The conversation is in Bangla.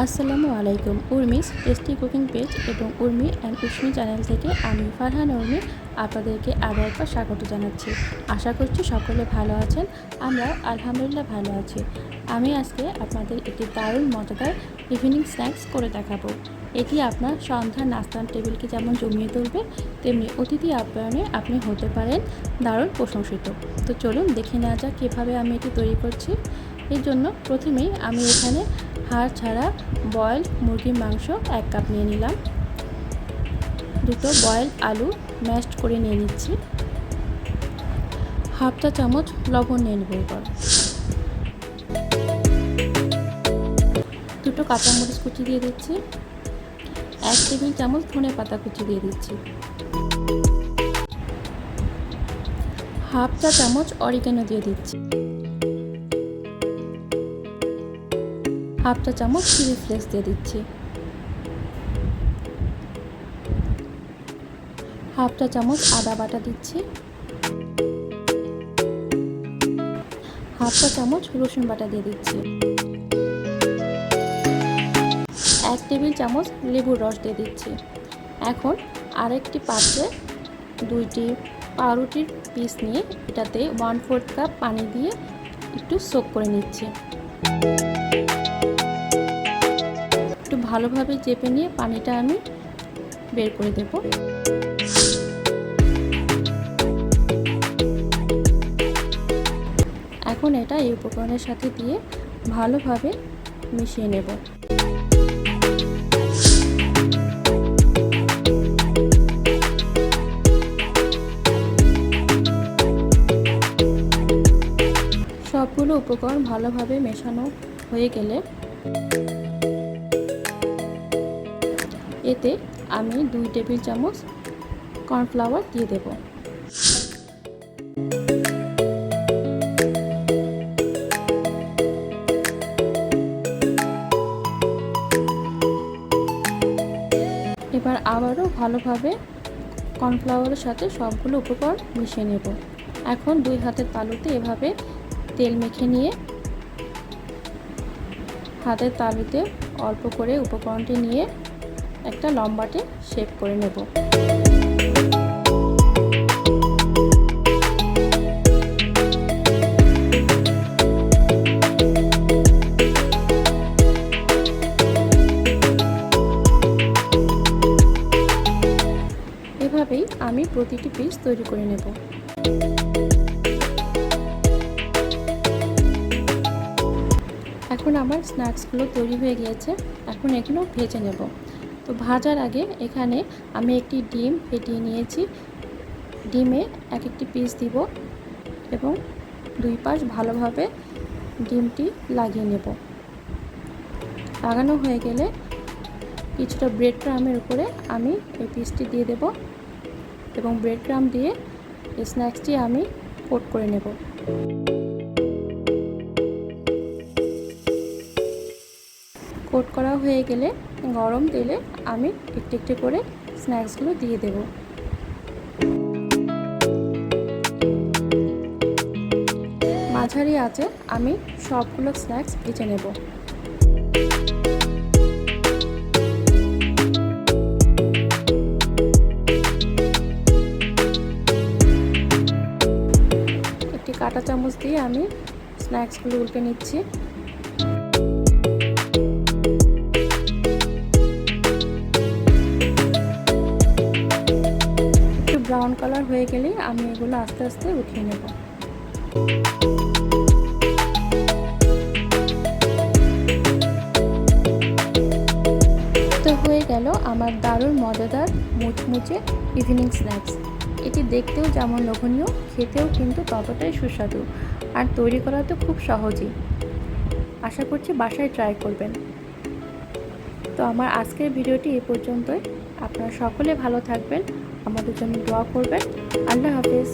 আসসালামু আলাইকুম। উর্মিস টেস্টি কুকিং পেজ এবং উর্মি অ্যান্ড উর্মি চ্যানেল থেকে আমি ফারহান উর্মি আপনাদেরকে আরও একবার স্বাগত জানাচ্ছি। আশা করছি সকলে ভালো আছেন। আমরা আলহামদুলিল্লাহ ভালো আছি। আমি আজকে আপনাদের একটি দারুণ মজাদার ইভিনিং স্ন্যাক্স করে দেখাবো। এটি আপনার সন্ধ্যার নাস্তার টেবিলকে যেমন জমিয়ে তুলবে, তেমনি অতিথি আপ্যায়নে আপনি হতে পারেন দারুণ প্রশংসিত। তো চলুন দেখে নেওয়া যাক কীভাবে আমি এটি তৈরি করছি। এর জন্য প্রথমেই আমি এখানে হাড় ছাড়া বয়েলড মুরগির মাংস 1 কাপ নিয়ে নিলাম। দুটো বয়েলড আলু ম্যাশড করে নিয়ে নিচ্ছি। হাফ চা চামচ লবণ নিয়ে নেব। এরপর দুটো কাঁচামরিচ কুচি দিয়ে দিচ্ছি। 1 টেবিল চামচ ধনে পাতা কুচি দিয়ে দিচ্ছি। হাফ চা চামচ অরিগানো দিয়ে দিচ্ছি। হাফ চা চামচ চিলি ফ্লেক্স দিয়ে দিচ্ছি। হাফ চা চামচ আদা বাটা দিচ্ছি। হাফ চা চামচ রসুন বাটা দিয়ে দিচ্ছি। 1 টেবিল চামচ লেবুর রস দিয়ে দিচ্ছি। এখন আরেকটি পাত্রে 2টি পাউরুটির পিস নিয়ে এটাতে 1/4 কাপ পানি দিয়ে একটু সোক করে নিচ্ছি। একটু ভালোভাবে চেপে নিয়ে পানিটা আমি বের করে দেব। এখন এটা এই উপকরণের সাথে দিয়ে ভালোভাবে মিশিয়ে নেব। সবগুলো উপকরণ ভালোভাবে মেশানো হয়ে গেলে এতে আমি 2 টেবিল চামচ কর্নফ্লাওয়ার দিয়ে দেব। এবার আবারও ভালোভাবে কর্নফ্লাওয়ারের সাথে সবগুলো উপকরণ মিশিয়ে নেব। এখন 2 হাতের তালুতে এভাবে তেল মেখে নিয়ে হাতের তালুতে অল্প করে উপকরণটি নিয়ে একটা লম্বাটে শেপ করে নেব। এভাবেই আমি প্রতিটি পিস তৈরি করে নেব। এখন আমার স্ন্যাক্সগুলো তৈরি হয়ে গিয়েছে। এখন এগুলো ভেজে নেব। তো ভাজার আগে এখানে আমি একটি ডিম ফেটিয়ে নিয়েছি। ডিমে একটি পিস দিব এবং 2 পাশ ভালোভাবে ডিমটি লাগিয়ে নেব। লাগানো হয়ে গেলে কিছুটা ব্রেড ক্রামের উপরে আমি এই পিসটি দিয়ে দেব এবং ব্রেড ক্রাম দিয়ে এই স্ন্যাক্সটি আমি কোট করে নেব। কোট করা হয়ে গেলে গরম তেলে আমি একটু একটু করে স্ন্যাক্সগুলো দিয়ে দেব। মাঝারি আঁচে আমি সবগুলো স্ন্যাক্স ভেজে নেব। একটি কাঁটা চামচ দিয়ে আমি স্ন্যাক্সগুলো উল্টে নিচ্ছি। ব্রাউন কালার হয়ে গেলে আমি এগুলো আস্তে আস্তে উঠিয়ে নেব। তো হয়ে গেল আমার দারুণ মজাদার মুচমুচে ইভিনিং স্ন্যাক্স। এটি দেখতেও যেমন লোভনীয়, খেতেও কিন্তু ততটাই সুস্বাদু, আর তৈরি করা তো খুব সহজই। আশা করছি বাসায় ট্রাই করবেন। তো আমার আজকের ভিডিওটি এই পর্যন্তই। আপনারা সকলে ভালো থাকবেন, আমাদের জন্য দোয়া করবেন। আল্লাহ হাফেজ।